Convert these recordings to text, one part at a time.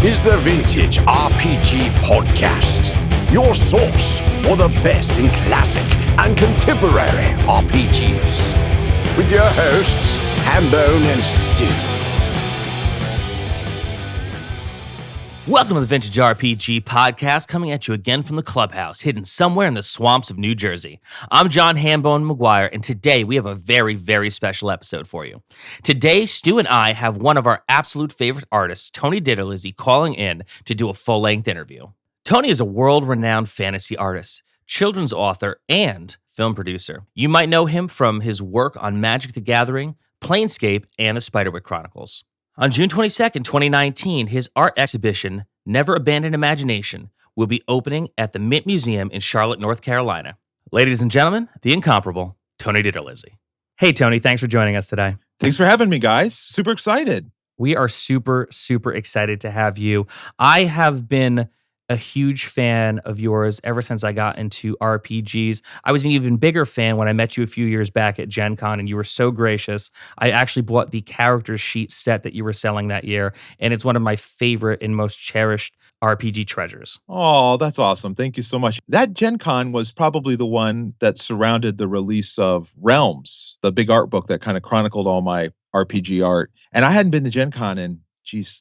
is the Vintage RPG Podcast, your source for the best in classic and contemporary RPGs. With your hosts, Hambone and Stu. Welcome to the Vintage RPG Podcast, coming at you again from the clubhouse, hidden somewhere in the swamps of New Jersey. I'm John Hambone McGuire, and today we have a very, very special episode for you. Today, Stu and I have one of our absolute favorite artists, Tony DiTerlizzi, calling in to do a full-length interview. Tony is a world-renowned fantasy artist, children's author, and film producer. You might know him from his work on Magic the Gathering, Planescape, and the Spiderwick Chronicles. On June 22nd, 2019, his art exhibition, Never Abandon Imagination, will be opening at the Mint Museum in Charlotte, North Carolina. Ladies and gentlemen, the incomparable Tony DiTerlizzi. Hey, Tony, thanks for joining us today. Thanks for having me, guys. Super excited. We are super, super excited to have you. I have been a huge fan of yours ever since I got into RPGs. I was an even bigger fan when I met you a few years back at Gen Con, and you were so gracious. I actually bought the character sheet set that you were selling that year, and it's one of my favorite and most cherished RPG treasures. Oh, that's awesome. Thank you so much. That Gen Con was probably the one that surrounded the release of Realms, the big art book that kind of chronicled all my RPG art. And I hadn't been to Gen Con in,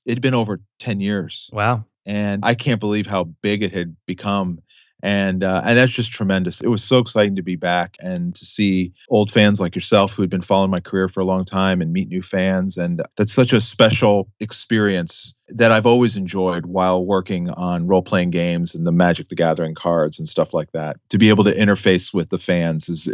it'd been over 10 years. Wow. And I can't believe how big it had become. And that's just tremendous. It was so exciting to be back and to see old fans like yourself who had been following my career for a long time and meet new fans. And that's such a special experience that I've always enjoyed while working on role-playing games and the Magic the Gathering cards and stuff like that. To be able to interface with the fans has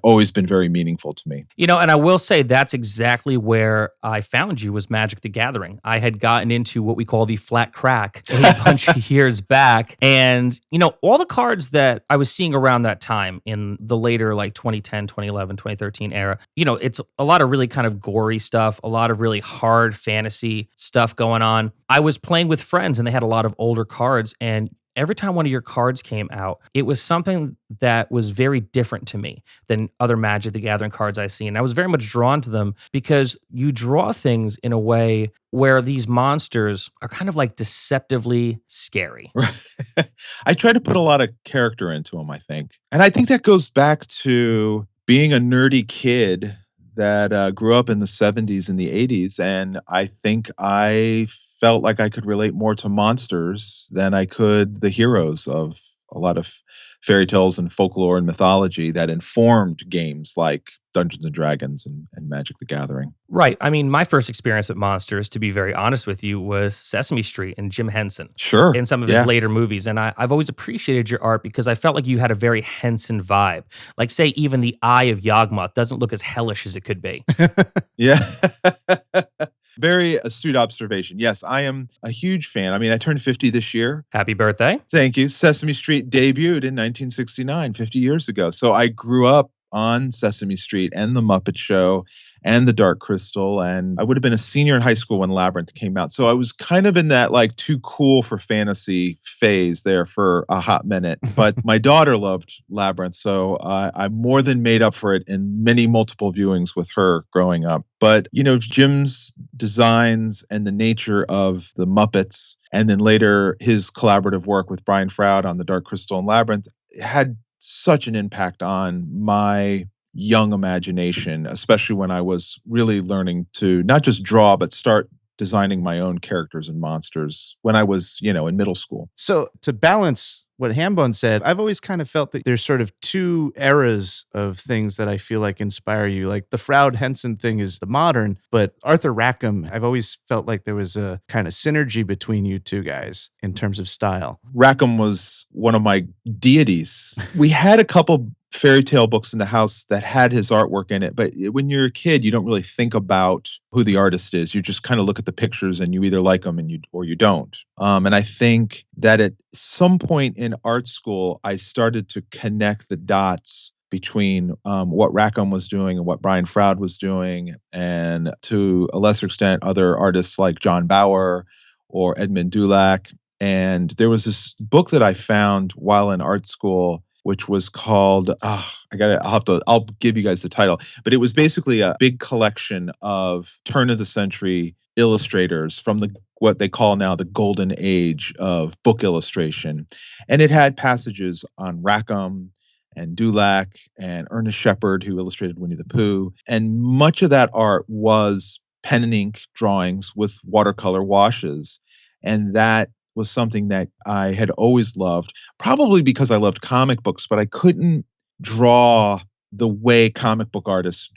always been very meaningful to me. You know, and I will say that's exactly where I found you, was Magic the Gathering. I had gotten into what we call the flat crack a bunch of years back. And, you know, all the cards that I was seeing around that time in the later like 2010, 2011, 2013 era, you know, it's a lot of really kind of gory stuff, a lot of really hard fantasy stuff going on. I was playing with friends and they had a lot of older cards, and every time one of your cards came out, it was something that was very different to me than other Magic the Gathering cards I see. And I was very much drawn to them because you draw things in a way where these monsters are kind of like deceptively scary. I try to put a lot of character into them, I think. And I think that goes back to being a nerdy kid that grew up in the 70s and the 80s. And I think I felt like I could relate more to monsters than I could the heroes of a lot of fairy tales and folklore and mythology that informed games like Dungeons and Dragons and Magic the Gathering. Right. I mean, my first experience with monsters, to be very honest with you, was Sesame Street and Jim Henson. Sure. In some of his later movies. And I've always appreciated your art because I felt like you had a very Henson vibe. Like, say, even the eye of Yawgmoth doesn't look as hellish as it could be. Yeah. Very astute observation. Yes, I am a huge fan. I mean, I turned 50 this year. Happy birthday. Thank you. Sesame Street debuted in 1969, 50 years ago. So I grew up on Sesame Street and The Muppet Show and The Dark Crystal. And I would have been a senior in high school when Labyrinth came out. So I was kind of in that like too cool for fantasy phase there for a hot minute. But my daughter loved Labyrinth. So I more than made up for it in many multiple viewings with her growing up. But, you know, Jim's designs and the nature of the Muppets, and then later his collaborative work with Brian Froud on The Dark Crystal and Labyrinth had such an impact on my young imagination, especially when I was really learning to not just draw, but start designing my own characters and monsters when I was, you know, in middle school. So to balance what Hambone said, I've always kind of felt that there's sort of two eras of things that I feel like inspire you. Like the Froud Henson thing is the modern, but Arthur Rackham, I've always felt like there was a kind of synergy between you two guys in terms of style. Rackham was one of my deities. We had a couple fairy tale books in the house that had his artwork in it, but when you're a kid, you don't really think about who the artist is. You just kind of look at the pictures and you either like them or you don't. And I think that at some point in art school, I started to connect the dots between what Rackham was doing and what Brian Froud was doing, and to a lesser extent, other artists like John Bauer or Edmund Dulac. And there was this book that I found while in art school, which was called, I'll give you guys the title, but it was basically a big collection of turn of the century illustrators from the what they call now the golden age of book illustration. And it had passages on Rackham and Dulac and Ernest Shepard, who illustrated Winnie the Pooh. And much of that art was pen and ink drawings with watercolor washes. And that was something that I had always loved, probably because I loved comic books, but I couldn't draw the way comic book artists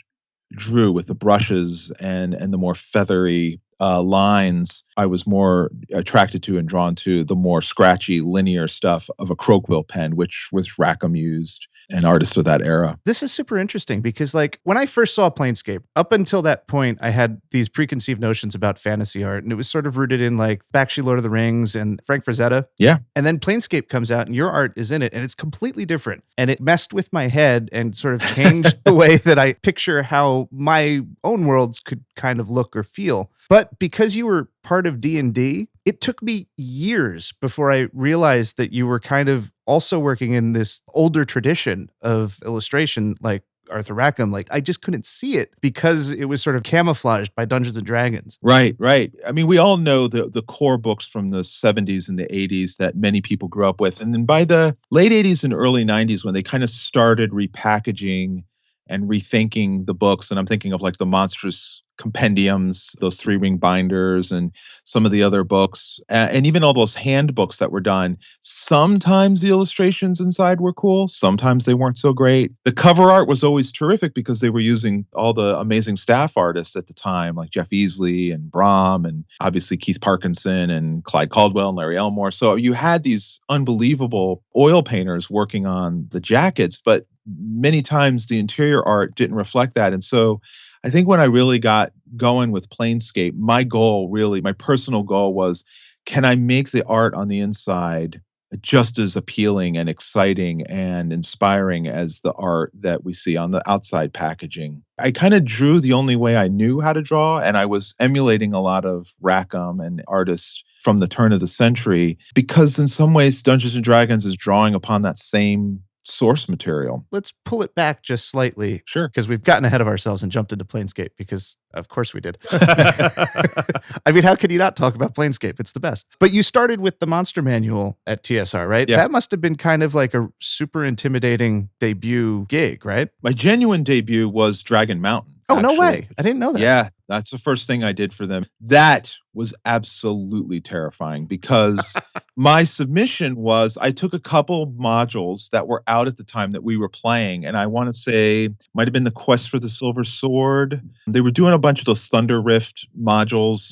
drew with the brushes and the more feathery lines. I was more attracted to and drawn to the more scratchy, linear stuff of a Croakwheel pen, which was Rackham used and artists of that era. This is super interesting because, like, when I first saw Planescape, up until that point, I had these preconceived notions about fantasy art, and it was sort of rooted in like Bakshi Lord of the Rings and Frank Frazetta. Yeah. And then Planescape comes out, and your art is in it, and it's completely different. And it messed with my head and sort of changed the way that I picture how my own worlds could kind of look or feel. But because you were part of D&D, it took me years before I realized that you were kind of also working in this older tradition of illustration, like Arthur Rackham. Like, I just couldn't see it because it was sort of camouflaged by Dungeons and Dragons. Right, right. I mean, we all know the core books from the 70s and the 80s that many people grew up with. And then by the late 80s and early 90s, when they kind of started repackaging and rethinking the books, and I'm thinking of like the Monstrous compendiums, those 3-ring binders, and some of the other books, and even all those handbooks that were done. Sometimes the illustrations inside were cool. Sometimes they weren't so great. The cover art was always terrific because they were using all the amazing staff artists at the time, like Jeff Easley and Brom, and obviously Keith Parkinson and Clyde Caldwell and Larry Elmore. So you had these unbelievable oil painters working on the jackets, but many times the interior art didn't reflect that. And so I think when I really got going with Planescape, my goal, really, my personal goal was, can I make the art on the inside just as appealing and exciting and inspiring as the art that we see on the outside packaging? I kind of drew the only way I knew how to draw, and I was emulating a lot of Rackham and artists from the turn of the century, because in some ways Dungeons and Dragons is drawing upon that same source material. Let's pull it back just slightly. Sure. Because we've gotten ahead of ourselves and jumped into Planescape because, of course, we did. I mean, how could you not talk about Planescape? It's the best. But you started with the Monster Manual at TSR, right? Yeah. That must have been kind of like a super intimidating debut gig, right? My genuine debut was Dragon Mountain. Oh, no actually. way. I didn't know that. Yeah, that's the first thing I did for them. That was absolutely terrifying because my submission was, I took a couple modules that were out at the time that we were playing, and I want to say might have been the Quest for the Silver Sword. They were doing a bunch of those Thunder Rift modules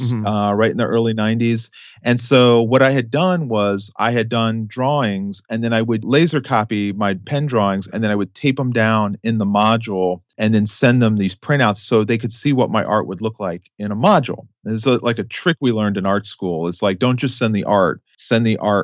right in the early 90s. And so what I had done was I had done drawings, and then I would laser copy my pen drawings, and then I would tape them down in the module and then send them these printouts so they could see what my art would look like in a module. It's like a trick we learned in art school. It's like, don't just send the art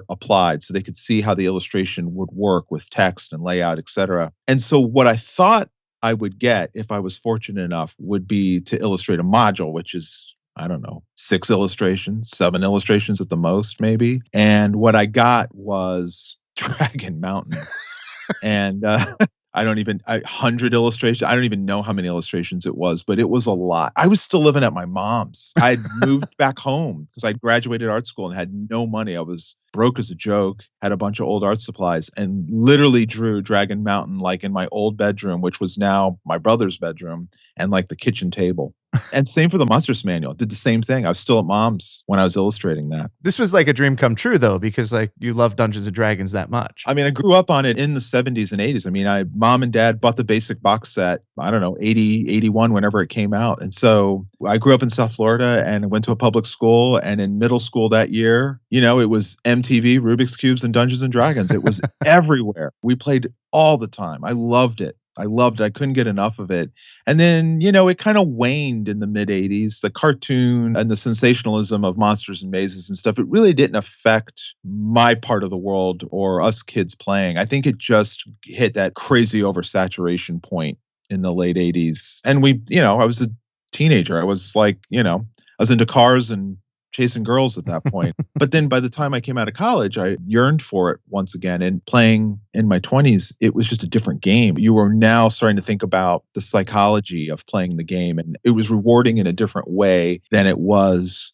applied, so they could see how the illustration would work with text and layout, etc. And so what I thought I would get, if I was fortunate enough, would be to illustrate a module, which is, I don't know, 6 illustrations, 7 illustrations at the most, maybe. And what I got was Dragon Mountain. And 100 illustrations. I don't even know how many illustrations it was, but it was a lot. I was still living at my mom's. I had moved back home because I'd graduated art school and had no money. I was broke as a joke, had a bunch of old art supplies, and literally drew Dragon Mountain like in my old bedroom, which was now my brother's bedroom, and like the kitchen table. And same for the Monstrous Manual. Did the same thing. I was still at mom's when I was illustrating that. This was like a dream come true, though, because like you love Dungeons and Dragons that much. I mean, I grew up on it in the 70s and 80s. I mean, mom and dad bought the basic box set, I don't know, 80, 81, whenever it came out. And so I grew up in South Florida and went to a public school. And in middle school that year, it was MTV, Rubik's Cubes, and Dungeons and Dragons. It was everywhere. We played all the time. I loved it. I couldn't get enough of it. And then, it kind of waned in the mid 80s. The cartoon and the sensationalism of Monsters and Mazes and stuff, it really didn't affect my part of the world or us kids playing. I think it just hit that crazy oversaturation point in the late 80s. And I was a teenager. I was like, I was into cars and chasing girls at that point. But then by the time I came out of college, I yearned for it once again. And playing in my 20s, it was just a different game. You were now starting to think about the psychology of playing the game, and it was rewarding in a different way than it was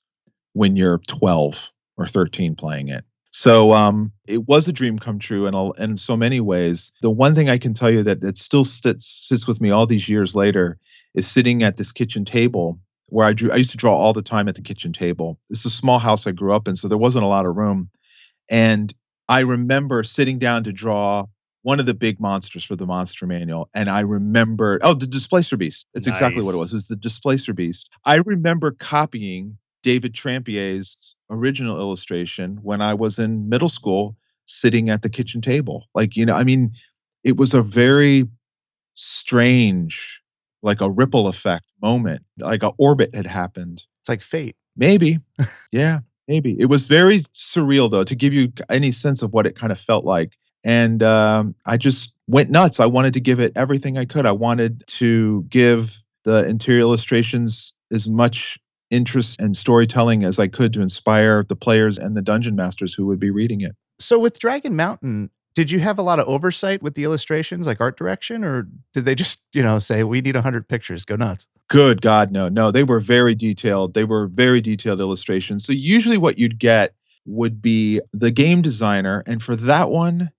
when you're 12 or 13 playing it. So it was a dream come true in so many ways. The one thing I can tell you that still sits with me all these years later is sitting at this kitchen table where I used to draw all the time at the kitchen table. It's a small house I grew up in, so there wasn't a lot of room. And I remember sitting down to draw one of the big monsters for the Monster Manual. And I remember, the Displacer Beast. That's exactly what it was. It was the Displacer Beast. I remember copying David Trampier's original illustration when I was in middle school, sitting at the kitchen table. It was a very strange, like a ripple effect moment, like an orbit had happened. It's like fate. Maybe. Yeah, maybe. It was very surreal, though, to give you any sense of what it kind of felt like. And I just went nuts. I wanted to give it everything I could. I wanted to give the interior illustrations as much interest and storytelling as I could to inspire the players and the dungeon masters who would be reading it. So with Dragon Mountain, did you have a lot of oversight with the illustrations, like art direction, or did they just, say, we need 100 pictures, go nuts? Good God, no. No, they were very detailed. They were very detailed illustrations. So usually what you'd get would be the game designer. And for that one,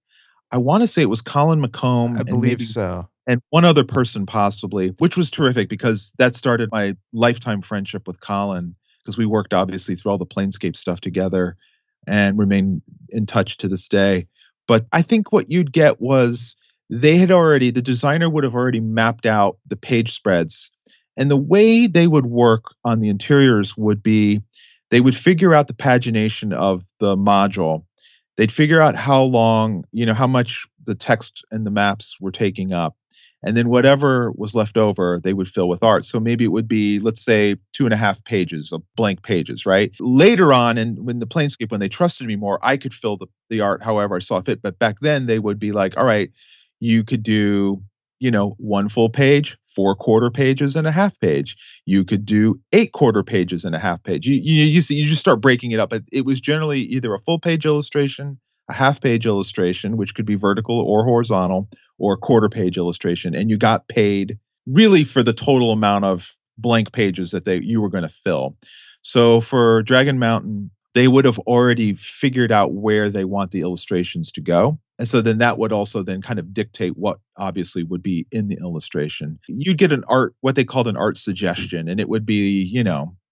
I want to say it was Colin McComb. I believe so. And one other person possibly, which was terrific because that started my lifetime friendship with Colin, because we worked obviously through all the Planescape stuff together and remain in touch to this day. But I think what you'd get was the designer would have already mapped out the page spreads. And the way they would work on the interiors would be, they would figure out the pagination of the module. They'd figure out how long, how much the text and the maps were taking up. And then whatever was left over, they would fill with art. So maybe it would be, let's say, 2.5 pages of blank pages, right? Later on, and when the Planescape, when they trusted me more, I could fill the art however I saw fit. But back then, they would be like, all right, you could do, 1 full page, 4 quarter pages, and a half page. You could do 8 quarter pages and a half page. You just start breaking it up. It was generally either a full page illustration, a half page illustration, which could be vertical or horizontal, or a quarter page illustration. And you got paid really for the total amount of blank pages that you were going to fill. So for Dragon Mountain, they would have already figured out where they want the illustrations to go. And so then that would also then kind of dictate what obviously would be in the illustration. You'd get what they called an art suggestion. And it would be,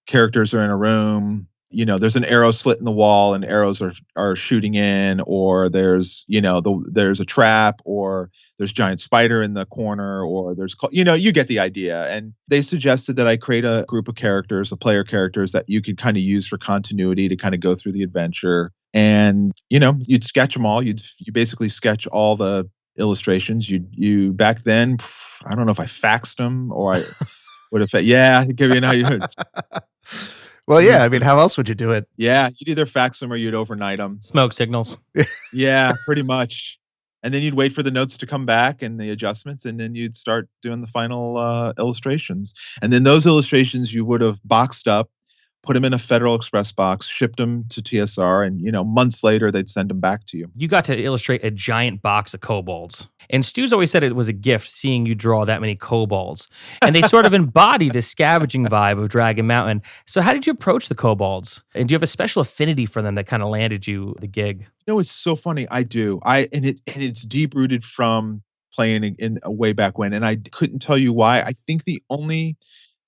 characters are in a room, there's an arrow slit in the wall and arrows are shooting in, or there's, there's a trap, or there's giant spider in the corner, or you get the idea. And they suggested that I create a group of characters, player characters that you could kind of use for continuity to kind of go through the adventure. And, you'd sketch them all. You basically sketch all the illustrations. You back then, I don't know if I faxed them or I would have, Well, yeah. I mean, how else would you do it? Yeah, you'd either fax them or you'd overnight them. Smoke signals. Yeah, pretty much. And then you'd wait for the notes to come back and the adjustments, and then you'd start doing the final illustrations. And then those illustrations you would have boxed up, put them in a Federal Express box, shipped them to TSR, and months later they'd send them back to you. You got to illustrate a giant box of kobolds. And Stu's always said it was a gift seeing you draw that many kobolds. And they sort of embody the scavenging vibe of Dragon Mountain. So how did you approach the kobolds? And do you have a special affinity for them that kind of landed you the gig? It's so funny. I do. And it's deep rooted from playing in way back when. And I couldn't tell you why. I think the only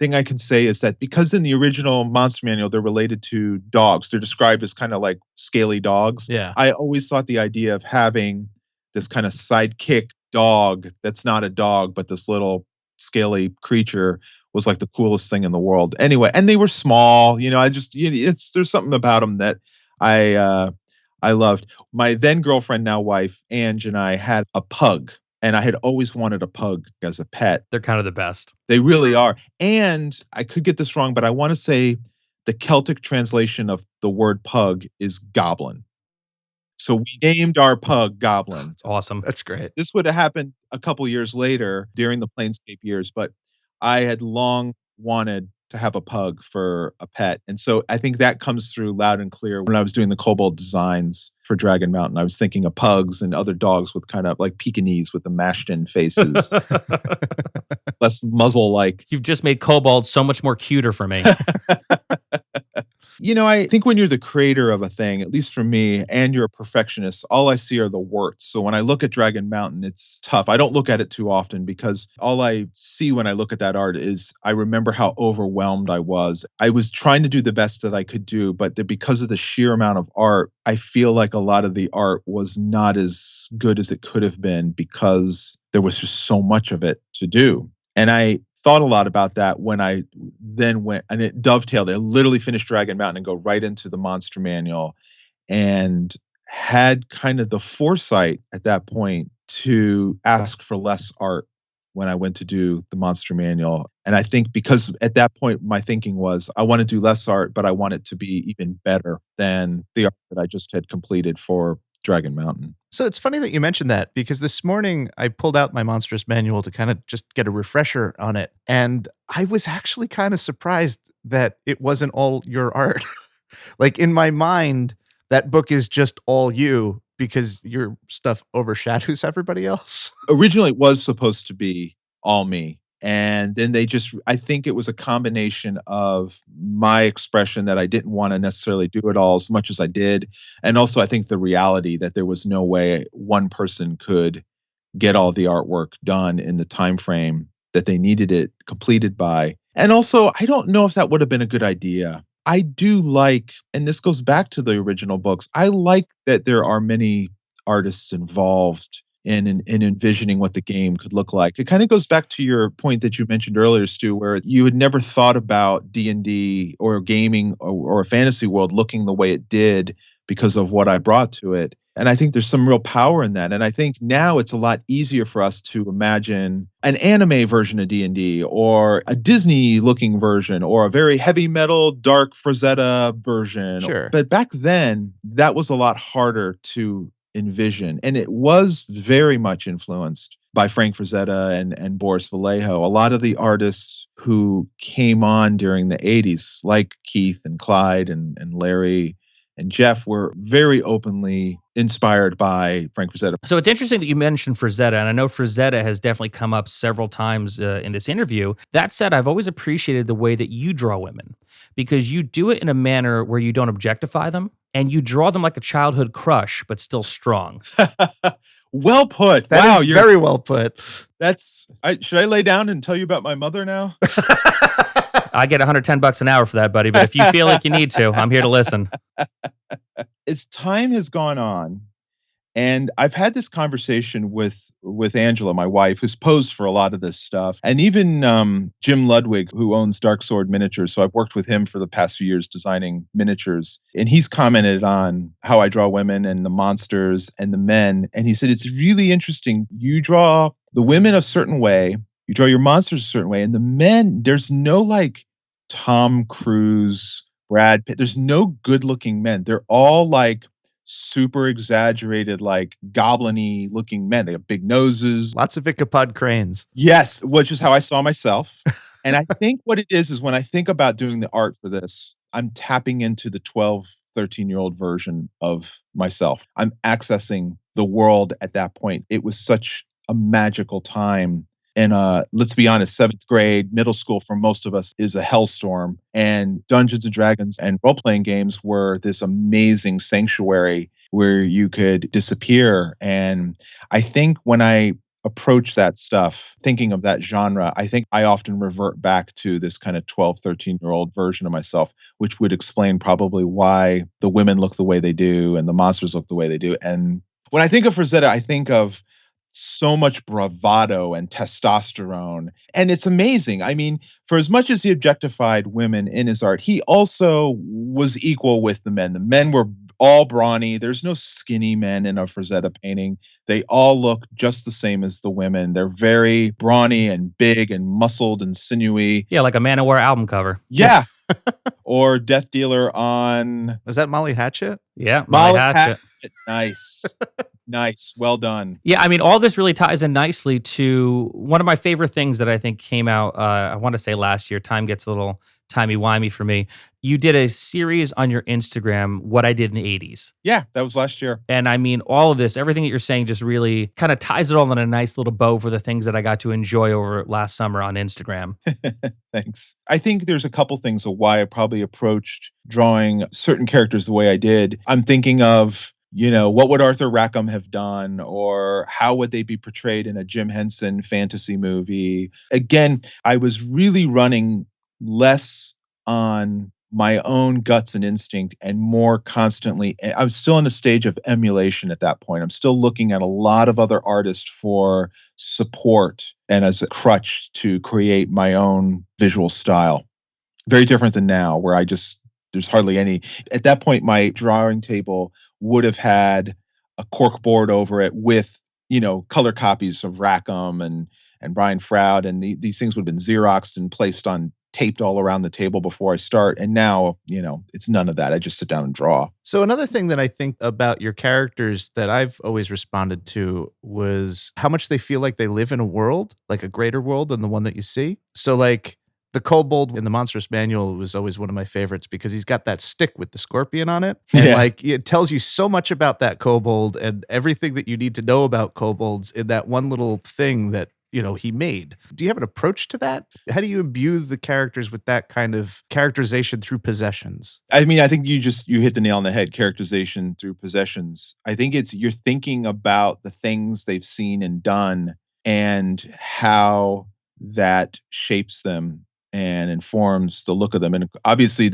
thing I can say is that because in the original Monster Manual, they're related to dogs. They're described as kind of like scaly dogs. Yeah. I always thought the idea of having this kind of sidekick dog that's not a dog, but this little scaly creature was like the coolest thing in the world. Anyway, and they were small. There's something about them that I loved. My then girlfriend, now wife, Ange, and I had a pug. And I had always wanted a pug as a pet. They're kind of the best. They really are. And I could get this wrong, but I want to say the Celtic translation of the word pug is goblin. So we named our pug Goblin. That's awesome. That's great. This would have happened a couple years later during the Planescape years, but I had long wanted to have a pug for a pet. And so I think that comes through loud and clear when I was doing the kobold designs for Dragon Mountain. I was thinking of pugs and other dogs with kind of like Pekingese with the mashed in faces, less muzzle like. You've just made kobold so much more cuter for me. You know, I think when you're the creator of a thing, at least for me, and you're a perfectionist, all I see are the warts. So when I look at Dragon Mountain, it's tough. I don't look at it too often because all I see when I look at that art is I remember how overwhelmed I was. I was trying to do the best that I could do, but because of the sheer amount of art, I feel like a lot of the art was not as good as it could have been because there was just so much of it to do. And I thought a lot about that when I then went, and it dovetailed. I literally finished Dragon Mountain and go right into the Monster Manual, and had kind of the foresight at that point to ask for less art when I went to do the Monster Manual. And I think because at that point my thinking was I want to do less art, but I want it to be even better than the art that I just had completed for Dragon Mountain. So it's funny that you mentioned that, because this morning I pulled out my Monstrous Manual to kind of just get a refresher on it. And I was actually kind of surprised that it wasn't all your art. Like in my mind, that book is just all you because your stuff overshadows everybody else. Originally, it was supposed to be all me. And then I think it was a combination of my expression that I didn't want to necessarily do it all as much as I did. And also, I think the reality that there was no way one person could get all the artwork done in the time frame that they needed it completed by. And also, I don't know if that would have been a good idea. I do like, and this goes back to the original books, I like that there are many artists involved in envisioning what the game could look like. It kind of goes back to your point that you mentioned earlier, Stu, where you had never thought about D&D or gaming or a fantasy world looking the way it did because of what I brought to it. And I think there's some real power in that. And I think now it's a lot easier for us to imagine an anime version of D&D or a Disney-looking version or a very heavy metal, dark Frazetta version. Sure. But back then, that was a lot harder to envision. And it was very much influenced by Frank Frazetta and Boris Vallejo. A lot of the artists who came on during the 80s, like Keith and Clyde and Larry and Jeff, were very openly inspired by Frank Frazetta. So it's interesting that you mentioned Frazetta, and I know Frazetta has definitely come up several times in this interview. That said, I've always appreciated the way that you draw women, because you do it in a manner where you don't objectify them, and you draw them like a childhood crush, but still strong. Well put. That is very well put. Should I lay down and tell you about my mother now? I get $110 an hour for that, buddy, but if you feel like you need to, I'm here to listen. As time has gone on, and I've had this conversation with Angela, my wife, who's posed for a lot of this stuff, and even Jim Ludwig, who owns Dark Sword Miniatures. So I've worked with him for the past few years designing miniatures, and he's commented on how I draw women and the monsters and the men. And he said, it's really interesting. You draw the women a certain way, you draw your monsters a certain way, and the men, there's no like Tom Cruise, Brad Pitt. There's no good looking men. They're all like super exaggerated, like goblin-y looking men. They have big noses. Lots of Ichabod cranes. Yes, which is how I saw myself. And I think what it is when I think about doing the art for this, I'm tapping into the 12, 13-year-old version of myself. I'm accessing the world at that point. It was such a magical time. And let's be honest, 7th grade, middle school for most of us is a hellstorm. And Dungeons and Dragons and role-playing games were this amazing sanctuary where you could disappear. And I think when I approach that stuff, thinking of that genre, I think I often revert back to this kind of 12, 13-year-old version of myself, which would explain probably why the women look the way they do and the monsters look the way they do. And when I think of Frazetta, I think of so much bravado and testosterone. And it's amazing. I mean, for as much as he objectified women in his art, he also was equal with the men. The men were all brawny. There's no skinny men in a Frazetta painting. They all look just the same as the women. They're very brawny and big and muscled and sinewy. Yeah, like a Manowar album cover. Yeah. Or Death Dealer on... Was that Molly Hatchet? Yeah, Molly Hatchet. Nice. Nice. Well done. Yeah, I mean, all this really ties in nicely to one of my favorite things that I think came out, I want to say last year. Time gets a little timey-wimey for me. You did a series on your Instagram, What I Did in the 80s. Yeah, that was last year. And I mean, all of this, everything that you're saying just really kind of ties it all in a nice little bow for the things that I got to enjoy over last summer on Instagram. Thanks. I think there's a couple things of why I probably approached drawing certain characters the way I did. I'm thinking of, what would Arthur Rackham have done, or how would they be portrayed in a Jim Henson fantasy movie? Again, I was really running less on my own guts and instinct and more constantly. I was still in a stage of emulation at that point. I'm still looking at a lot of other artists for support and as a crutch to create my own visual style. Very different than now, where there's hardly any. At that point, my drawing table would have had a cork board over it with, color copies of Rackham and Brian Froud, and these things would have been Xeroxed and placed on taped all around the table before I start. And now, it's none of that. I just sit down and draw. So another thing that I think about your characters that I've always responded to was how much they feel like they live in a world, like a greater world than the one that you see. So like the kobold in the Monstrous Manual was always one of my favorites because he's got that stick with the scorpion on it. And like it tells you so much about that kobold and everything that you need to know about kobolds in that one little thing that he made. Do you have an approach to that? How do you imbue the characters with that kind of characterization through possessions? I mean, I think you hit the nail on the head, characterization through possessions. I think you're thinking about the things they've seen and done and how that shapes them and informs the look of them. And obviously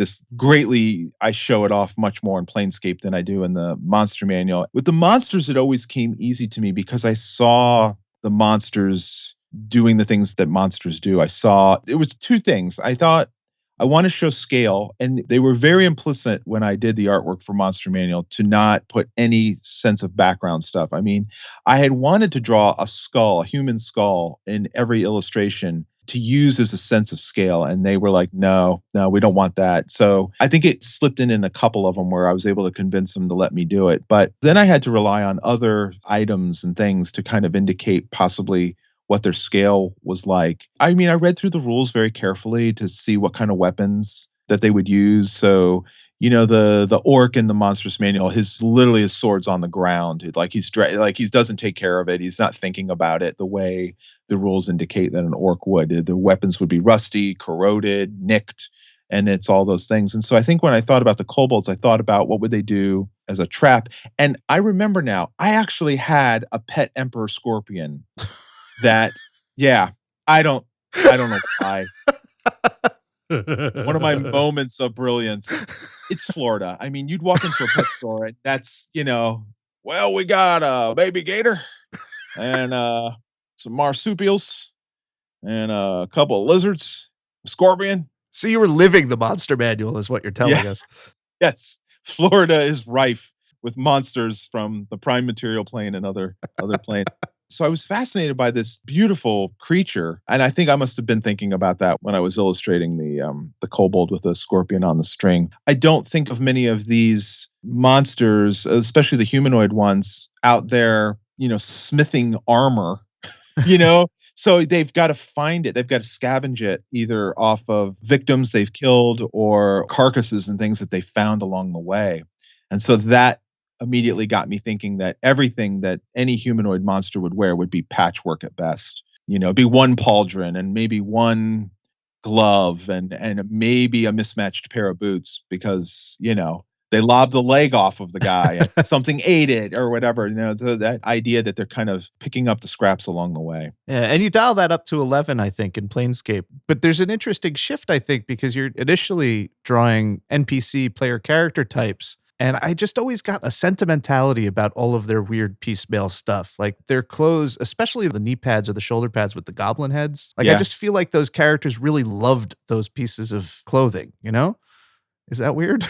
I show it off much more in Planescape than I do in the Monster Manual. With the monsters, it always came easy to me because I saw the monsters doing the things that monsters do. It was two things. I thought I want to show scale, and they were very implicit when I did the artwork for Monster Manual to not put any sense of background stuff. I mean, I had wanted to draw a human skull in every illustration to use as a sense of scale. And they were like, no, we don't want that. So I think it slipped in a couple of them where I was able to convince them to let me do it. But then I had to rely on other items and things to kind of indicate possibly what their scale was like. I mean, I read through the rules very carefully to see what kind of weapons that they would use. So, the orc in the Monstrous Manual, his sword's on the ground. He doesn't take care of it. He's not thinking about it the way the rules indicate that an orc would. The weapons would be rusty, corroded, nicked, and it's all those things. And so I think when I thought about the kobolds, I thought about what would they do as a trap. And I remember now, I actually had a pet emperor scorpion that, I don't know why. One of my moments of brilliance. It's Florida. I mean, you'd walk into a pet store and that's, we got a baby gator and some marsupials and a couple of lizards, a scorpion. So you were living the Monster Manual is what you're telling us. Yes. Florida is rife with monsters from the prime material plane and other planes. So I was fascinated by this beautiful creature, and I think I must have been thinking about that when I was illustrating the kobold with a scorpion on the string. I don't think of many of these monsters, especially the humanoid ones, out there, smithing armor, So they've got to find it. They've got to scavenge it either off of victims they've killed or carcasses and things that they found along the way. And so that immediately got me thinking that everything that any humanoid monster would wear would be patchwork at best. It'd be one pauldron and maybe one glove and maybe a mismatched pair of boots because, they lobbed the leg off of the guy and something ate it or whatever. So that idea that they're kind of picking up the scraps along the way. Yeah, and you dial that up to 11, I think, in Planescape. But there's an interesting shift, I think, because you're initially drawing NPC player character types. And I just always got a sentimentality about all of their weird piecemeal stuff. Like their clothes, especially the knee pads or the shoulder pads with the goblin heads. I just feel like those characters really loved those pieces of clothing, Is that weird?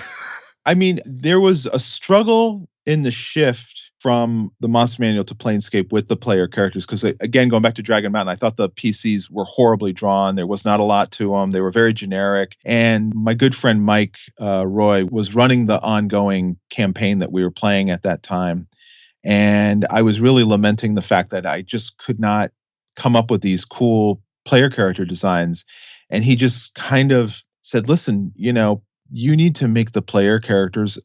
I mean, there was a struggle in the shift from the Monster Manual to Planescape with the player characters. Because again, going back to Dragon Mountain, I thought the PCs were horribly drawn. There was not a lot to them. They were very generic. And my good friend Mike Roy was running the ongoing campaign that we were playing at that time. And I was really lamenting the fact that I just could not come up with these cool player character designs. And he just kind of said, listen, you need to make the player characters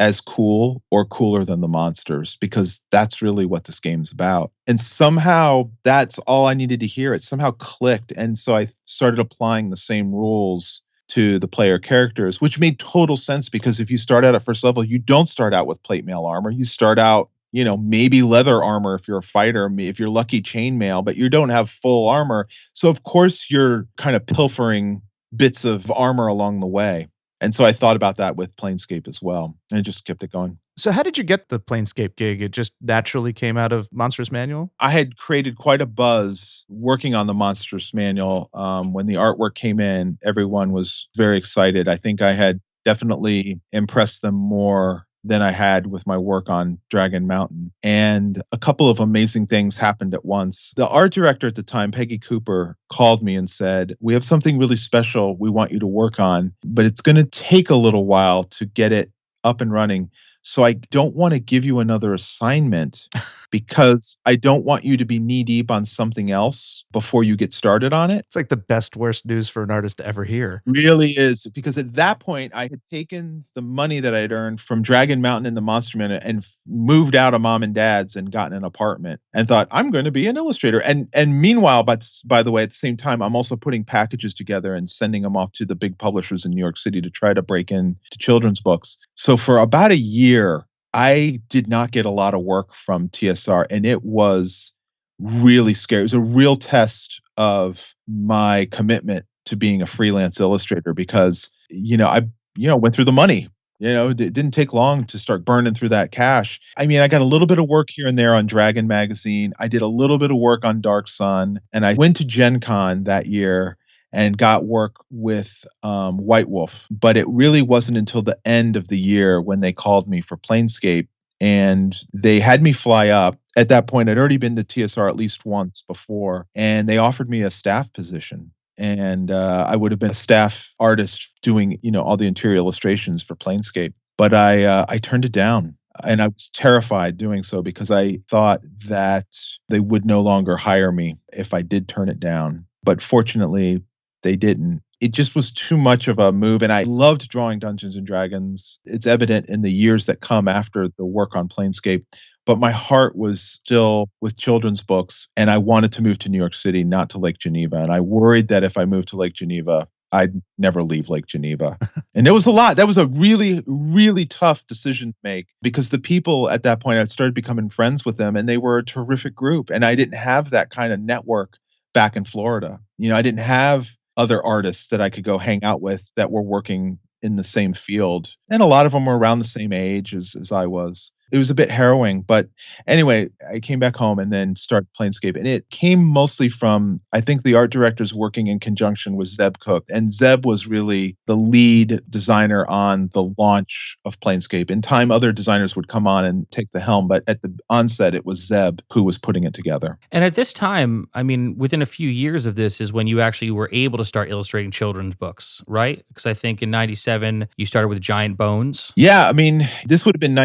as cool or cooler than the monsters, because that's really what this game's about. And somehow that's all I needed to hear. It somehow clicked. And so I started applying the same rules to the player characters, which made total sense, because if you start out at first level, you don't start out with plate mail armor. You start out, maybe leather armor if you're a fighter, if you're lucky chainmail, but you don't have full armor. So of course you're kind of pilfering bits of armor along the way. And so I thought about that with Planescape as well, and it just kept it going. So how did you get the Planescape gig? It just naturally came out of Monstrous Manual? I had created quite a buzz working on the Monstrous Manual. When the artwork came in, everyone was very excited. I think I had definitely impressed them more than I had with my work on Dragon Mountain. And a couple of amazing things happened at once. The art director at the time, Peggy Cooper, called me and said, we have something really special we want you to work on, but it's going to take a little while to get it up and running. So I don't want to give you another assignment because I don't want you to be knee deep on something else before you get started on it. It's like the best, worst news for an artist to ever hear. Really is, because at that point I had taken the money that I'd earned from Dragon Mountain and the Monster Manual and moved out of mom and dad's and gotten an apartment and thought, I'm going to be an illustrator. And meanwhile, by the way, at the same time, I'm also putting packages together and sending them off to the big publishers in New York City to try to break into children's books. So for about a year, I did not get a lot of work from TSR, and it was really scary. It was a real test of my commitment to being a freelance illustrator, because I went through the money. It didn't take long to start burning through that cash. I mean, I got a little bit of work here and there on Dragon Magazine. I did a little bit of work on Dark Sun, and I went to Gen Con that year and got work with White Wolf. But it really wasn't until the end of the year when they called me for Planescape, and they had me fly up. At that point, I'd already been to TSR at least once before, and they offered me a staff position. And I would have been a staff artist doing, all the interior illustrations for Planescape. But I turned it down. And I was terrified doing so, because I thought that they would no longer hire me if I did turn it down. But fortunately, they didn't. It just was too much of a move. And I loved drawing Dungeons and Dragons. It's evident in the years that come after the work on Planescape. But my heart was still with children's books, and I wanted to move to New York City, not to Lake Geneva. And I worried that if I moved to Lake Geneva, I'd never leave Lake Geneva. And there was a lot. That was a really, really tough decision to make, because the people at that point, I started becoming friends with them, and they were a terrific group. And I didn't have that kind of network back in Florida. I didn't have other artists that I could go hang out with that were working in the same field. And a lot of them were around the same age as I was. It was a bit harrowing, but anyway, I came back home and then started Planescape. And it came mostly from, I think, the art directors working in conjunction with Zeb Cook. And Zeb was really the lead designer on the launch of Planescape. In time, other designers would come on and take the helm, but at the onset, it was Zeb who was putting it together. And at this time, I mean, within a few years of this is when you actually were able to start illustrating children's books, right? Because I think in 97, you started with Giant Bones. Yeah, I mean, this would have been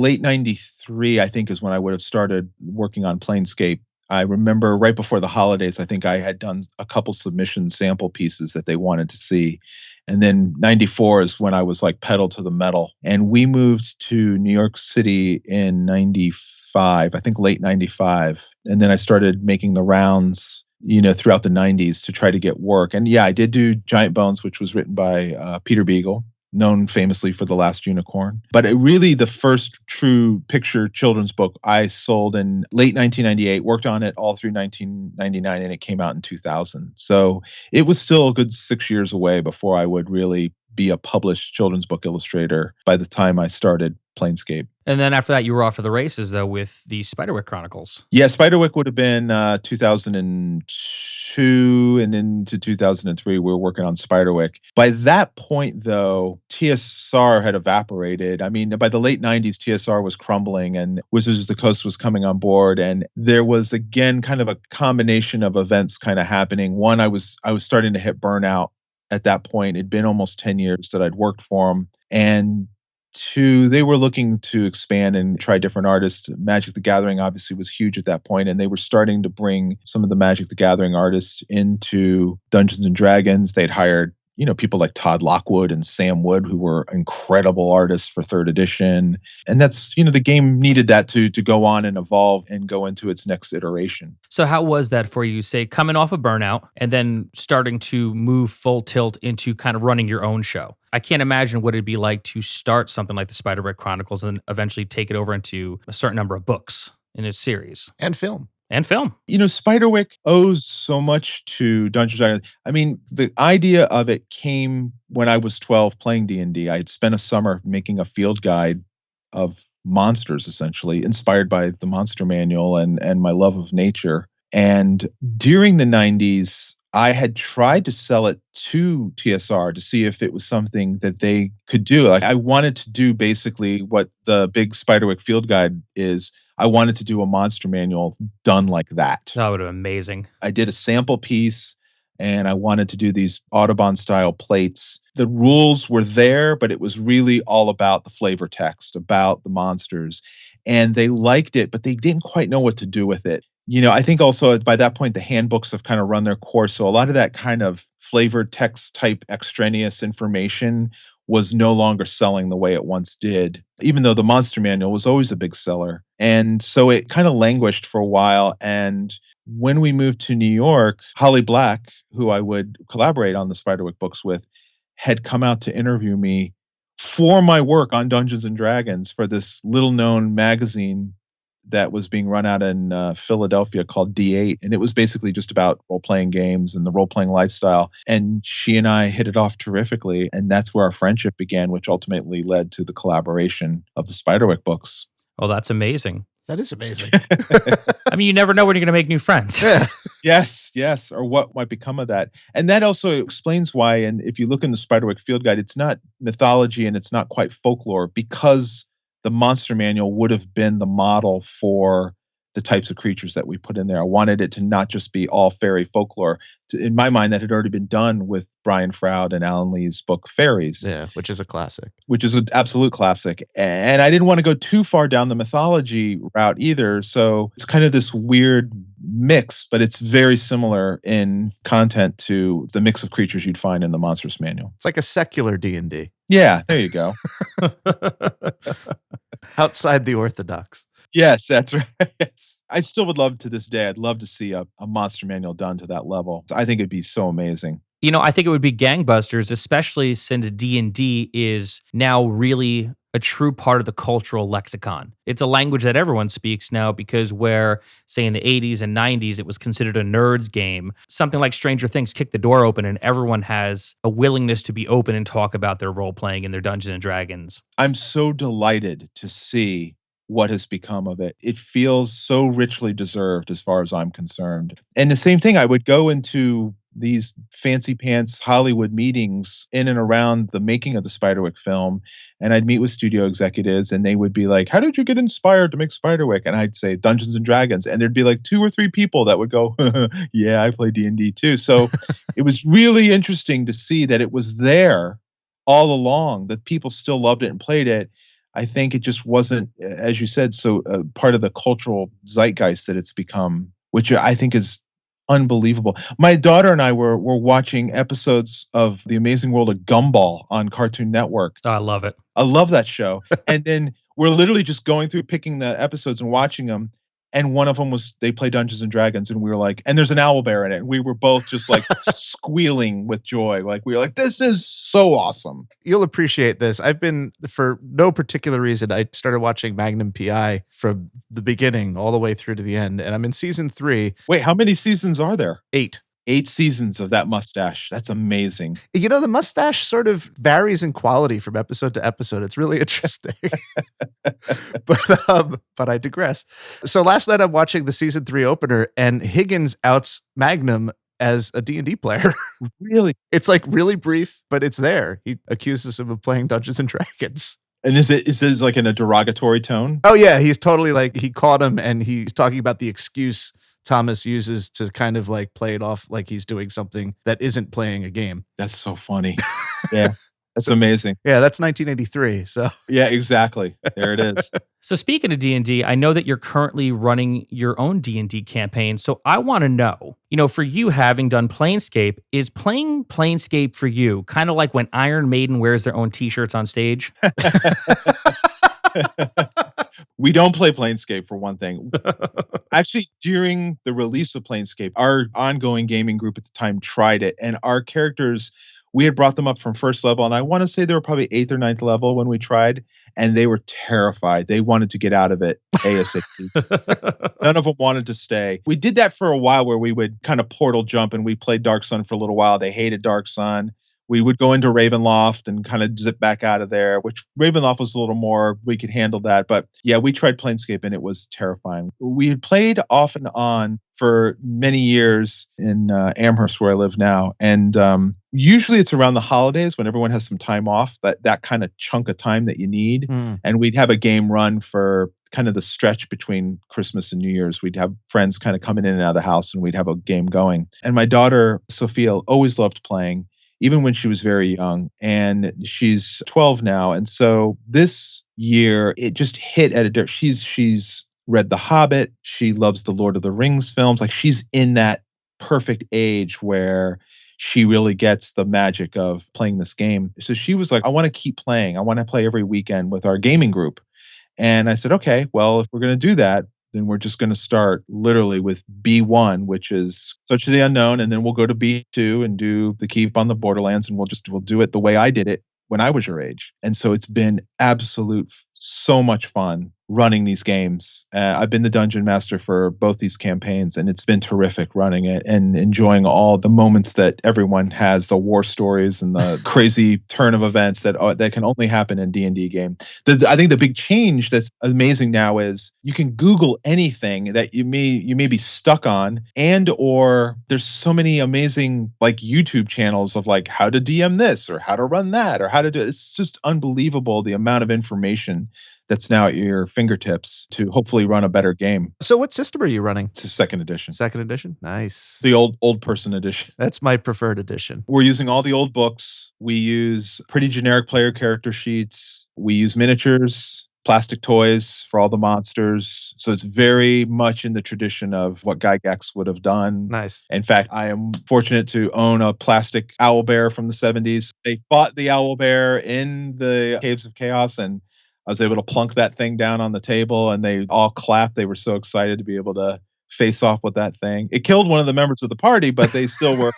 late 93, I think, is when I would have started working on Planescape. I remember right before the holidays, I think I had done a couple submission sample pieces that they wanted to see. And then 94 is when I was like pedal to the metal. And we moved to New York City in 95, I think late 95. And then I started making the rounds, throughout the 90s to try to get work. And yeah, I did do Giant Bones, which was written by Peter Beagle, known famously for The Last Unicorn. But the first true picture children's book I sold in late 1998, worked on it all through 1999, and it came out in 2000. So it was still a good 6 years away before I would really be a published children's book illustrator by the time I started Planescape. And then after that, you were off to the races, though, with the Spiderwick Chronicles. Yeah, Spiderwick would have been 2002, and into 2003, we were working on Spiderwick. By that point, though, TSR had evaporated. I mean, by the late 90s, TSR was crumbling, and Wizards of the Coast was coming on board. And there was, again, kind of a combination of events kind of happening. One, I was starting to hit burnout at that point. It'd been almost 10 years that I'd worked for them. And two, they were looking to expand and try different artists. Magic the Gathering obviously was huge at that point, and they were starting to bring some of the Magic the Gathering artists into Dungeons and Dragons. They'd hired people like Todd Lockwood and Sam Wood, who were incredible artists for third edition. And that's, the game needed that to go on and evolve and go into its next iteration. So how was that for you, say, coming off of Burnout and then starting to move full tilt into kind of running your own show? I can't imagine what it'd be like to start something like the Spiderwick Chronicles and eventually take it over into a certain number of books in its series. And film. Spiderwick owes so much to Dungeons & Dragons. I mean, the idea of it came when I was 12 playing D&D. I had spent a summer making a field guide of monsters, essentially, inspired by the Monster Manual and my love of nature. And during the 90s, I had tried to sell it to TSR to see if it was something that they could do. Like, I wanted to do basically what the big Spiderwick field guide is. I wanted to do a Monster Manual done like that. That would have been amazing. I did a sample piece, and I wanted to do these Audubon-style plates. The rules were there, but it was really all about the flavor text, about the monsters. And they liked it, but they didn't quite know what to do with it. I think also by that point, the handbooks have kind of run their course. So a lot of that kind of flavor text type extraneous information was no longer selling the way it once did, even though the Monster Manual was always a big seller. And so it kind of languished for a while. And when we moved to New York, Holly Black, who I would collaborate on the Spiderwick books with, had come out to interview me for my work on Dungeons and Dragons for this little known magazine that was being run out in Philadelphia called D8. And it was basically just about role-playing games and the role-playing lifestyle. And she and I hit it off terrifically. And that's where our friendship began, which ultimately led to the collaboration of the Spiderwick books. Oh, that's amazing. That is amazing. I mean, you never know when you're going to make new friends. Yeah. Yes, or what might become of that. And that also explains why, and if you look in the Spiderwick Field Guide, it's not mythology and it's not quite folklore, because the Monster Manual would have been the model for the types of creatures that we put in there. I wanted it to not just be all fairy folklore. In my mind, that had already been done with Brian Froud and Alan Lee's book Fairies. Yeah, which is a classic. Which is an absolute classic. And I didn't want to go too far down the mythology route either. So it's kind of this weird mix, but it's very similar in content to the mix of creatures you'd find in the Monstrous Manual. It's like a secular D&D. Yeah, there you go. Outside the orthodox. Yes, that's right. Yes. I still would love to this day. I'd love to see a Monster Manual done to that level. I think it'd be so amazing. I think it would be gangbusters, especially since D&D is now really a true part of the cultural lexicon. It's a language that everyone speaks now, because where, say, in the 80s and 90s, it was considered a nerd's game, something like Stranger Things kicked the door open and everyone has a willingness to be open and talk about their role-playing and their Dungeons and Dragons. I'm so delighted to see what has become of it. It feels so richly deserved as far as I'm concerned. And the same thing, I would go into these fancy pants Hollywood meetings in and around the making of the Spiderwick film, and I'd meet with studio executives and they would be like, how did you get inspired to make Spiderwick? And I'd say Dungeons and Dragons, and there'd be like 2 or 3 people that would go, yeah, I play D&D too. So it was really interesting to see that it was there all along, that people still loved it and played it. I think it just wasn't, as you said, so part of the cultural zeitgeist that it's become, which I think is unbelievable. My daughter and I were watching episodes of The Amazing World of Gumball on Cartoon Network. Oh, I love it. I love that show. And then we're literally just going through, picking the episodes and watching them. And one of them was, they play Dungeons and Dragons, and we were like, and there's an owlbear in it. And we were both just like squealing with joy. Like, we were like, this is so awesome. You'll appreciate this. I've been, for no particular reason, I started watching Magnum PI from the beginning all the way through to the end. And I'm in season 3. Wait, how many seasons are there? 8. 8 seasons of that mustache. That's amazing. The mustache sort of varies in quality from episode to episode. It's really interesting. But I digress. So last night I'm watching the season 3 opener, and Higgins outs Magnum as a D&D player. Really? It's like really brief, but it's there. He accuses him of playing Dungeons and Dragons. And is it like in a derogatory tone? Oh yeah, he's totally like, he caught him and he's talking about the excuse Thomas uses to kind of like play it off like he's doing something that isn't playing a game. That's so funny. Yeah. That's amazing. Yeah, that's 1983. So Yeah, exactly. There it is. So speaking of D&D, I know that you're currently running your own D&D campaign. So I want to know, for you having done Planescape, is playing Planescape for you kind of like when Iron Maiden wears their own t-shirts on stage? We don't play Planescape for one thing. Actually, during the release of Planescape, our ongoing gaming group at the time tried it, and our characters, we had brought them up from first level, and I want to say they were probably 8th or 9th level when we tried, and they were terrified. They wanted to get out of it ASAP. None of them wanted to stay. We did that for a while where we would kind of portal jump, and we played Dark Sun for a little while. They hated Dark Sun. We would go into Ravenloft and kind of zip back out of there, which Ravenloft was a little more, we could handle that. But yeah, we tried Planescape and it was terrifying. We had played off and on for many years in Amherst, where I live now. And usually it's around the holidays when everyone has some time off, that kind of chunk of time that you need. And we'd have a game run for kind of the stretch between Christmas and New Year's. We'd have friends kind of coming in and out of the house and we'd have a game going. And my daughter, Sophia, always loved playing, even when she was very young, and she's 12 now. And so this year it just hit at a she's read The Hobbit. She loves the Lord of the Rings films. Like, she's in that perfect age where she really gets the magic of playing this game. So she was like, I want to keep playing. I want to play every weekend with our gaming group. And I said, okay, well, if we're going to do that, then we're just going to start literally with B1, which is Search of the Unknown, and then we'll go to B2 and do the Keep on the Borderlands, and we'll do it the way I did it when I was your age. And so it's been so much fun running these games. I've been the dungeon master for both these campaigns, and it's been terrific running it and enjoying all the moments that everyone has, the war stories and the crazy turn of events that can only happen in D&D game. I think the big change that's amazing now is you can Google anything that you may be stuck on, and or there's so many amazing like YouTube channels of like how to DM this or how to run that or how to do it. It's just unbelievable the amount of information that's now at your fingertips to hopefully run a better game. So what system are you running? It's a second edition. Second edition? Nice. The old person edition. That's my preferred edition. We're using all the old books. We use pretty generic player character sheets. We use miniatures, plastic toys for all the monsters. So it's very much in the tradition of what Gygax would have done. Nice. In fact, I am fortunate to own a plastic owlbear from the 70s. They fought the owlbear in the Caves of Chaos, and I was able to plunk that thing down on the table, and they all clapped. They were so excited to be able to face off with that thing. It killed one of the members of the party, but they still were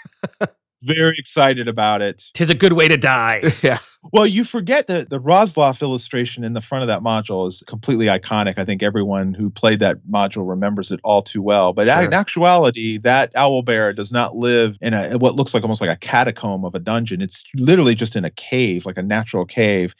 very excited about it. 'Tis a good way to die. Yeah. Well, you forget that the Rosloff illustration in the front of that module is completely iconic. I think everyone who played that module remembers it all too well. But Sure. in actuality, that owlbear does not live in what looks like almost like a catacomb of a dungeon. It's literally just in a cave, like a natural cave.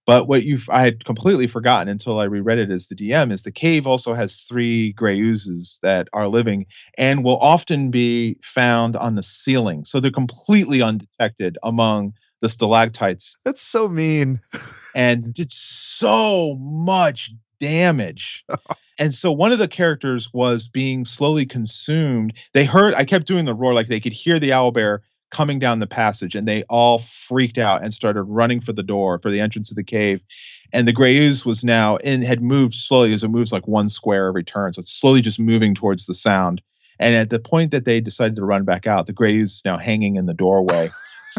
But I had completely forgotten until I reread it as the DM is the cave also has 3 gray oozes that are living and will often be found on the ceiling. So they're completely undetected among the stalactites. That's so mean. And did so much damage. And so one of the characters was being slowly consumed. I kept doing the roar, like they could hear the owlbear coming down the passage, and they all freaked out and started running for the door for the entrance of the cave. And the gray ooze was now had moved slowly, as it moves like 1 square every turn. So it's slowly just moving towards the sound. And at the point that they decided to run back out, the gray ooze is now hanging in the doorway.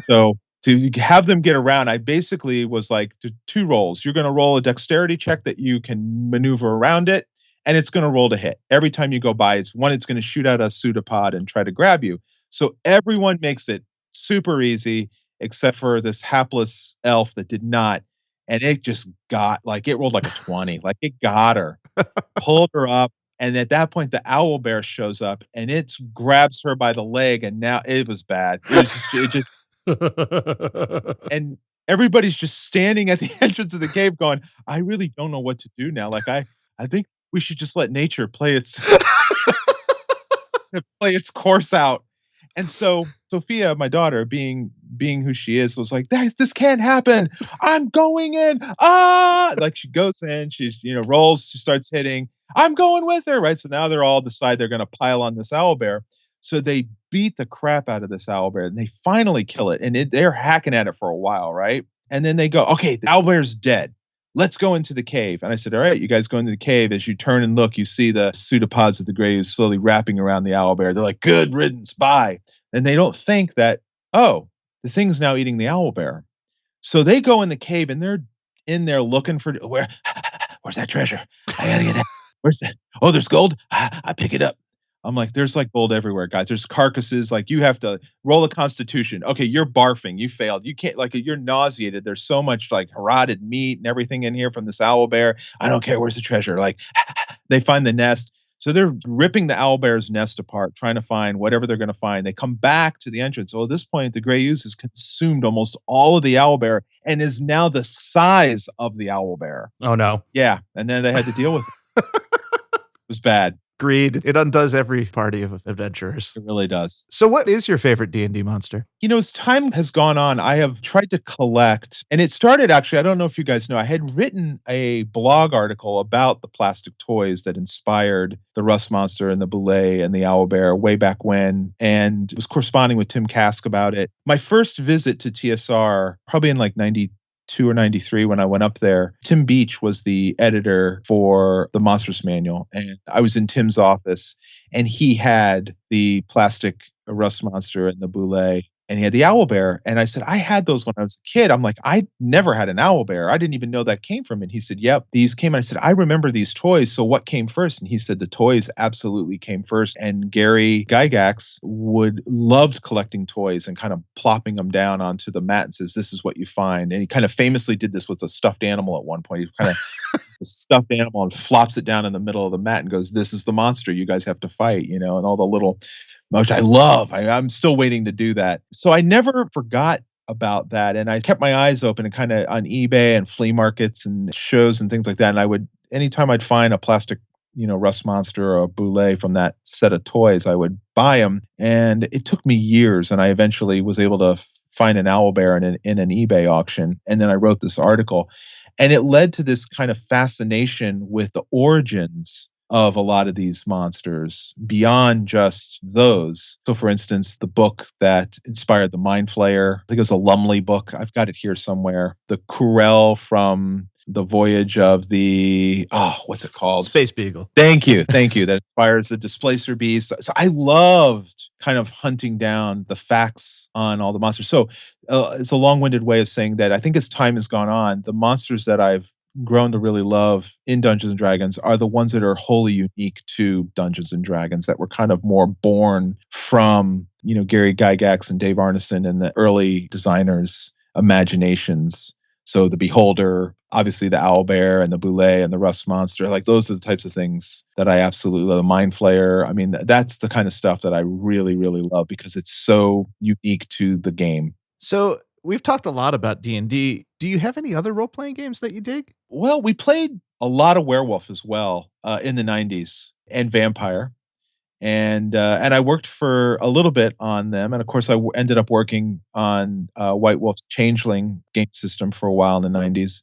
So to have them get around, I basically was like, 2 rolls. You're going to roll a dexterity check that you can maneuver around it, and it's going to roll to hit. Every time you go by, it's going to shoot out a pseudopod and try to grab you. So everyone makes it super easy, except for this hapless elf that did not. And it just it rolled like a 20. Like, it got her, pulled her up. And at that point, the owlbear shows up and it grabs her by the leg. And now it was bad. It just and everybody's just standing at the entrance of the cave going, I really don't know what to do now. Like, I think we should just let nature play its course out. And so Sophia, my daughter, being who she is, was like, this can't happen. I'm going in. Like, she goes in, she's, rolls, she starts hitting. I'm going with her, right? So now they're all decide they're going to pile on this owlbear. So they beat the crap out of this owlbear and they finally kill it. And they're hacking at it for a while, right? And then they go, okay, the owlbear's dead. Let's go into the cave. And I said, all right, you guys go into the cave. As you turn and look, you see the pseudopods of the grave slowly wrapping around the owlbear. They're like, good riddance, bye. And they don't think that, oh, the thing's now eating the owlbear. So they go in the cave and they're in there looking for, where's that treasure? I gotta get that. Where's that? Oh, there's gold. I pick it up. I'm like, there's like gold everywhere, guys. There's carcasses. Like you have to roll a constitution. Okay, you're barfing. You failed. You can't, like, you're nauseated. There's so much like rotted meat and everything in here from this owlbear. I don't care. Where's the treasure? Like they find the nest. So they're ripping the owlbear's nest apart, trying to find whatever they're going to find. They come back to the entrance. Well, at this point, the gray ooze has consumed almost all of the owlbear and is now the size of the owlbear. Oh, no. Yeah. And then they had to deal with it. It was bad. Agreed. It undoes every party of adventurers. It really does. So what is your favorite D&D monster? You know, as time has gone on, I have tried to collect, and it started actually, I don't know if you guys know, I had written a blog article about the plastic toys that inspired the Rust Monster and the Boule and the Owlbear way back when, and was corresponding with Tim Kask about it. My first visit to TSR, probably in like 92 or 93 when I went up there, Tim Beach was the editor for the Monstrous Manual. And I was in Tim's office and he had the plastic Rust Monster and the Boule and he had the Owlbear. And I said, I had those when I was a kid. I'm like, I never had an Owlbear. I didn't even know that came from it. And he said, yep, these came. And I said, I remember these toys. So what came first? And he said, the toys absolutely came first. And Gary Gygax loved collecting toys and kind of plopping them down onto the mat and says, this is what you find. And he kind of famously did this with a stuffed animal at one point. He kind of a stuffed animal and flops it down in the middle of the mat and goes, this is the monster you guys have to fight, you know, and all the little, which I love. I'm still waiting to do that. So I never forgot about that. And I kept my eyes open and kind of on eBay and flea markets and shows and things like that. And I would, anytime I'd find a plastic, you know, Rust Monster or a Boule from that set of toys, I would buy them. And it took me years. And I eventually was able to find an Owlbear in an eBay auction. And then I wrote this article. And it led to this kind of fascination with the origins of a lot of these monsters beyond just those. So for instance, the book that inspired the Mind Flayer, I think it was a Lumley book. I've got it here somewhere. The Kurel from the voyage of the, what's it called? Space Beagle. Thank you. That inspires the Displacer Beast. So I loved kind of hunting down the facts on all the monsters. So it's a long-winded way of saying that I think as time has gone on, the monsters that I've grown to really love in Dungeons and Dragons are the ones that are wholly unique to Dungeons and Dragons, that were kind of more born from, you know, Gary Gygax and Dave Arneson and the early designers' imaginations. So the Beholder, obviously the Owlbear and the Boule and the Rust Monster, like those are the types of things that I absolutely love. The Mind Flayer. I mean, that's the kind of stuff that I really, really love because it's so unique to the game. So we've talked a lot about D&D. Do you have any other role-playing games that you dig? Well, we played a lot of Werewolf as well in the 90s and Vampire. And I worked for a little bit on them. And of course, I ended up working on White Wolf's Changeling game system for a while in the 90s.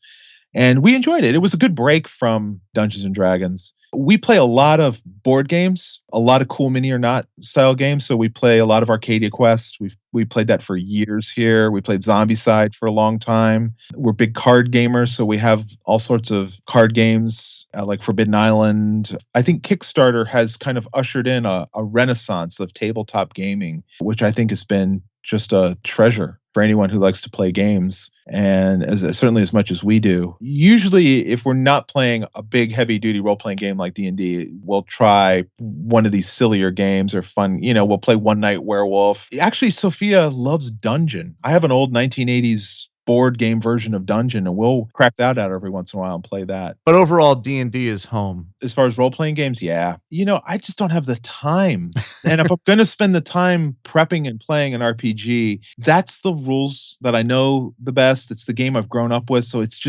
And we enjoyed it. It was a good break from Dungeons and Dragons. We play a lot of board games, a lot of Cool Mini or Not style games. So we play a lot of Arcadia Quest. We played that for years here. We played Zombicide for a long time. We're big card gamers, so we have all sorts of card games like Forbidden Island. I think Kickstarter has kind of ushered in a renaissance of tabletop gaming, which I think has been just a treasure for anyone who likes to play games, and certainly as much as we do. Usually, if we're not playing a big, heavy-duty role-playing game like D&D, we'll try one of these sillier games or fun. You know, we'll play One Night Werewolf. Actually, Sophia loves Dungeon. I have an old 1980s board game version of Dungeon, and we'll crack that out every once in a while and play that. But overall, D&D is home. As far as role-playing games, yeah. You know, I just don't have the time. And if I'm going to spend the time prepping and playing an RPG, that's the rules that I know the best. It's the game I've grown up with. So it's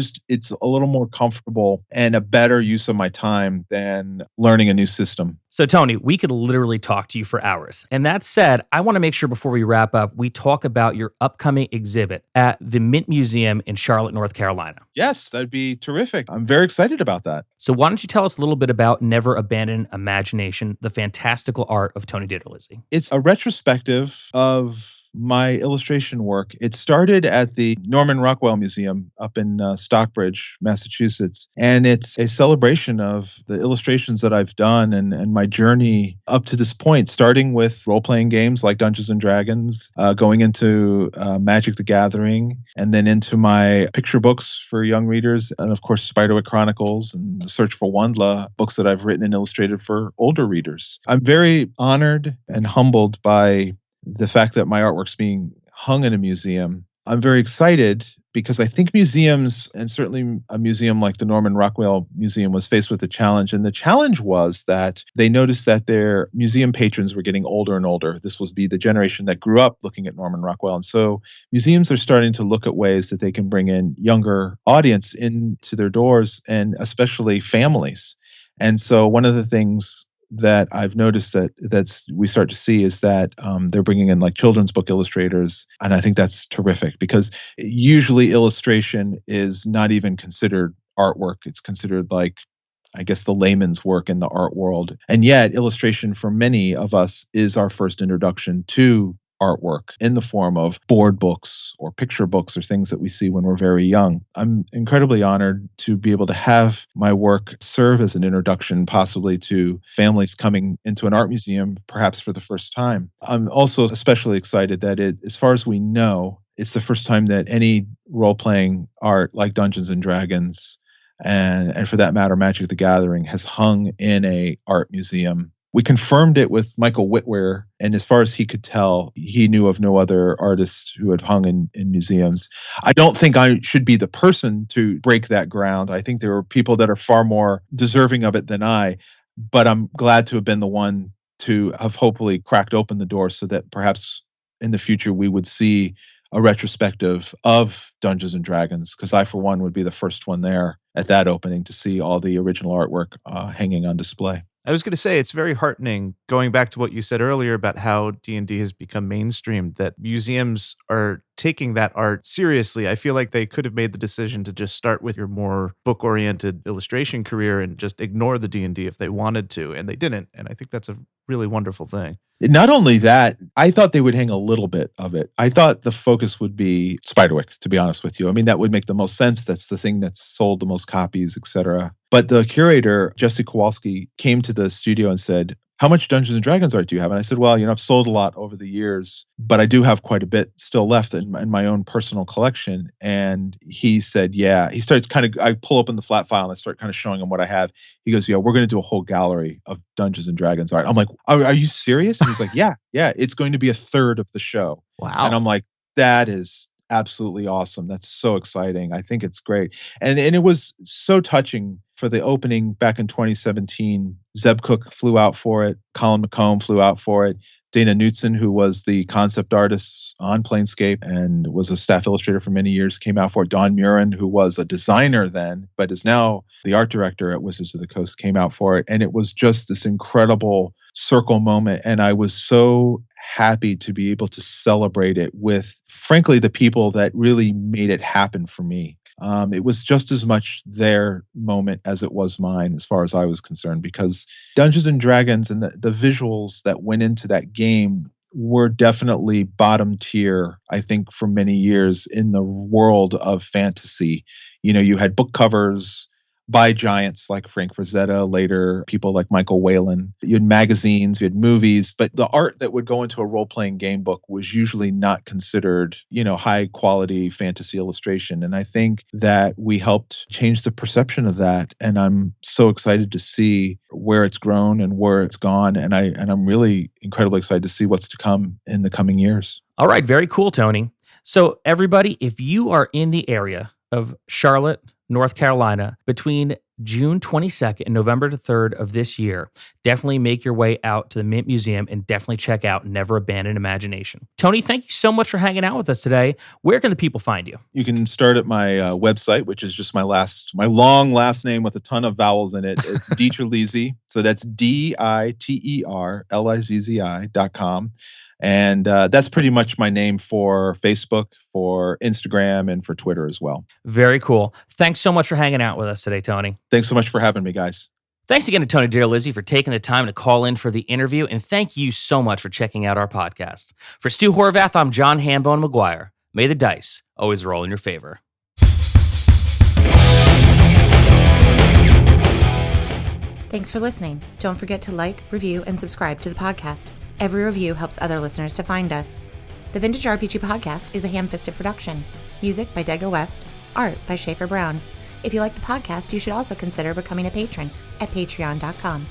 a little more comfortable and a better use of my time than learning a new system. So, Tony, we could literally talk to you for hours. And that said, I want to make sure before we wrap up, we talk about your upcoming exhibit at the Mint Museum in Charlotte, North Carolina. Yes, that'd be terrific. I'm very excited about that. So why don't you tell us a little bit about Never Abandon Imagination, the fantastical art of Tony DiTerlizzi? It's a retrospective of my illustration work, it started at the Norman Rockwell Museum up in Stockbridge, Massachusetts. And it's a celebration of the illustrations that I've done and my journey up to this point, starting with role-playing games like Dungeons and Dragons, going into Magic the Gathering, and then into my picture books for young readers, and of course, Spiderwick Chronicles and The Search for Wandla, books that I've written and illustrated for older readers. I'm very honored and humbled by the fact that my artwork's being hung in a museum. I'm very excited because I think museums, and certainly a museum like the Norman Rockwell Museum, was faced with a challenge. And the challenge was that they noticed that their museum patrons were getting older and older. This was the generation that grew up looking at Norman Rockwell. And so museums are starting to look at ways that they can bring in younger audience into their doors, and especially families. And so one of the things that I've noticed that's we start to see is that they're bringing in like children's book illustrators, and I think that's terrific because usually illustration is not even considered artwork. It's considered like, I guess, the layman's work in the art world, and yet illustration for many of us is our first introduction to artwork in the form of board books or picture books or things that we see when we're very young. I'm incredibly honored to be able to have my work serve as an introduction possibly to families coming into an art museum, perhaps for the first time. I'm also especially excited that as far as we know, it's the first time that any role-playing art like Dungeons and Dragons and for that matter, Magic the Gathering has hung in a art museum. We confirmed it with Michael Whitware, and as far as he could tell, he knew of no other artists who had hung in museums. I don't think I should be the person to break that ground. I think there are people that are far more deserving of it than I, but I'm glad to have been the one to have hopefully cracked open the door so that perhaps in the future we would see a retrospective of Dungeons and Dragons, because I, for one, would be the first one there at that opening to see all the original artwork hanging on display. I was going to say, it's very heartening, going back to what you said earlier about how D&D has become mainstream, that museums are taking that art seriously. I feel like they could have made the decision to just start with your more book-oriented illustration career and just ignore the D&D if they wanted to, and they didn't. And I think that's a really wonderful thing. Not only that, I thought they would hang a little bit of it. I thought the focus would be Spiderwick, to be honest with you. I mean, that would make the most sense. That's the thing that's sold the most copies, etc. But the curator, Jesse Kowalski, came to the studio and said, "How much Dungeons and Dragons art do you have?" And I said, "Well, I've sold a lot over the years, but I do have quite a bit still left in my own personal collection." And he said, "Yeah." He starts I pull open the flat file and I start kind of showing him what I have. He goes, "Yeah, we're going to do a whole gallery of Dungeons and Dragons art." I'm like, are you serious?" And he's like, yeah, it's going to be a third of the show. Wow. And I'm like, that is absolutely awesome. That's so exciting. I think it's great. And it was so touching for the opening back in 2017. Zeb Cook flew out for it. Colin McComb flew out for it. Dana Knutson, who was the concept artist on Planescape and was a staff illustrator for many years, came out for it. Don Murin, who was a designer then, but is now the art director at Wizards of the Coast, came out for it. And it was just this incredible circle moment. And I was so happy to be able to celebrate it with, frankly, the people that really made it happen for me. It was just as much their moment as it was mine, as far as I was concerned, because Dungeons and Dragons and the visuals that went into that game were definitely bottom tier, I think, for many years in the world of fantasy. You had book covers by giants like Frank Frazetta, later people like Michael Whalen. You had magazines, you had movies, but the art that would go into a role-playing game book was usually not considered, high quality fantasy illustration. And I think that we helped change the perception of that. And I'm so excited to see where it's grown and where it's gone. And I'm really incredibly excited to see what's to come in the coming years. All right, very cool, Tony. So everybody, if you are in the area of Charlotte, North Carolina, between June 22nd and November 3rd of this year, definitely make your way out to the Mint Museum and definitely check out Never Abandon Imagination. Tony, thank you so much for hanging out with us today. Where can the people find you? You can start at my website, which is just my long last name with a ton of vowels in it. It's DiTerlizzi. So that's DITERLIZZI.com. And that's pretty much my name for Facebook, for Instagram, and for Twitter as well. Very cool. Thanks so much for hanging out with us today, Tony. Thanks so much for having me, guys. Thanks again to Tony DiTerlizzi for taking the time to call in for the interview, and thank you so much for checking out our podcast. For Stu Horvath, I'm John Hambone McGuire. May the dice always roll in your favor. Thanks for listening. Don't forget to like, review, and subscribe to the podcast. Every review helps other listeners to find us. The Vintage RPG Podcast is a ham-fisted production. Music by Dega West. Art by Schaefer Brown. If you like the podcast, you should also consider becoming a patron at patreon.com.